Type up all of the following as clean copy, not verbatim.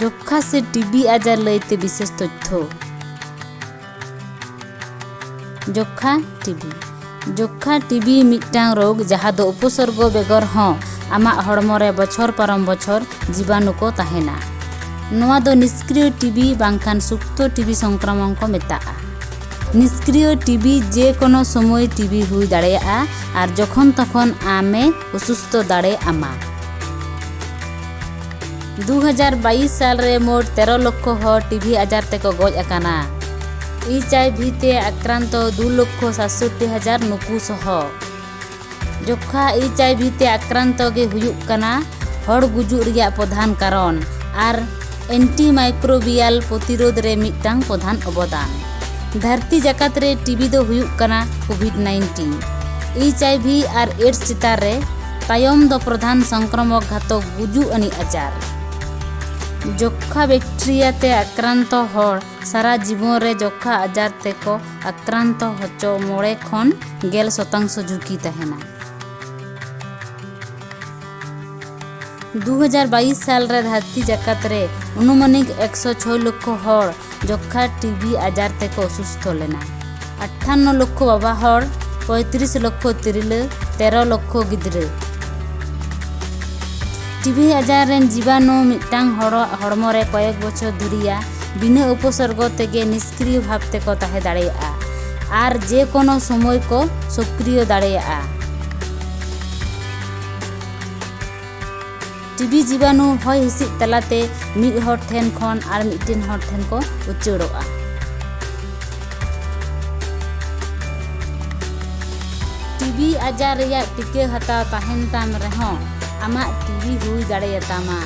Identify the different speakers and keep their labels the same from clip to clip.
Speaker 1: যক্ষা সে টিবি আজার লইতে বিশেষ তথ্য। যক্ষা টিবি মিটটাং রোগ যাহা দো উপসর্গ বেগর হं आमा हड़मो रे बछर परम बछर जीवाणु को ताहेना। नोआ दो निष्क्रिय टीबी बांखान सुप्त टीबी संक्रमण को मेताआ। निष्क्रिय टीबी जे कोनो समय टीबी हुई दाड़ेया आर जखन तखन आमे असुस्थ दाड़े आमा। 2022 साल रे मोट 13 लाख हर टीबी आजार ते को गज आकाना। HIV ते आक्रांत 2,67,000 नुकु सह। যক্ষা HIV তে আক্রান্ত গে হুয়ুক কানা হড় গুজুক রিয়া প্রধান কারণ আর অ্যান্টিমাইক্রোবিয়াল প্রতিরোধ রে মিটটাং প্রধান অবদান। ধরতি জাকাত রে টিবি দো হুয়ুক কানা কোভিড-19। HIV আর এডস চিতার রে তায়ম দো প্রধান সংক্রমক ঘাতক গুজুক আনি আজার। যক্ষা ব্যাকটেরিয়া তে আক্রান্ত হড় সারা জীবন রে যক্ষা আজার তে কো আক্রান্ত হচো 9 খন 11% ঝুঁকি তাহেনা। 2022 साल रे धरती जकात रे अनुमानिक 106 लाख हड़ যক্ষা टीबी आजार ते को असुस्थ लेना। 58 लाख बाबा हड़ 35 लाख तिरले 13 लाख गिद्रे। टीबी आजार रेन जीवाणु मिटांग हड़मो रे कयेक बछर धुरिया बिना उपसर्ग तेगे निष्क्रिय भाव ते को ताहे दाड़ेया आर जे कोनो समय को सक्रिय दाड़ेया। टीबी जीवाणु हय हिसिद तलाते मिद हर ठेन खन आर मिदटेन हर ठेन को उच्चड़ोआ। टीबी आजार रिया टिके हताव ताहेन ताम रेहों आमा टीबी हुई दाड़ेयातामा।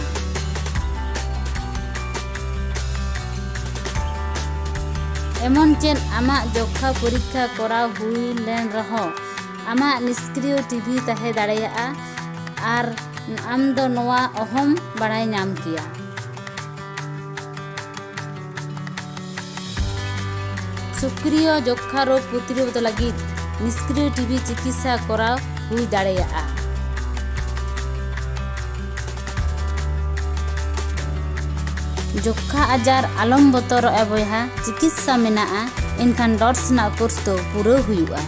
Speaker 1: एमन चेन आमा যক্ষা परीक्षा कराव हुई लेन रहो आमा निष्क्रिय टीबी ताहे दाड़ेया आर आम दो नोआ अहम बाड़ाय नाम किया। सक्रिय যক্ষা रोग प्रतिरोध लगी निष्क्रिय टीबी चिकित्सा कराव हुई दाड़ेया। যক্ষা आजार आलम बतर बयहा चिकित्सा मेना एनखान डॉट्स ना कोर्स तो पूरा हुआ।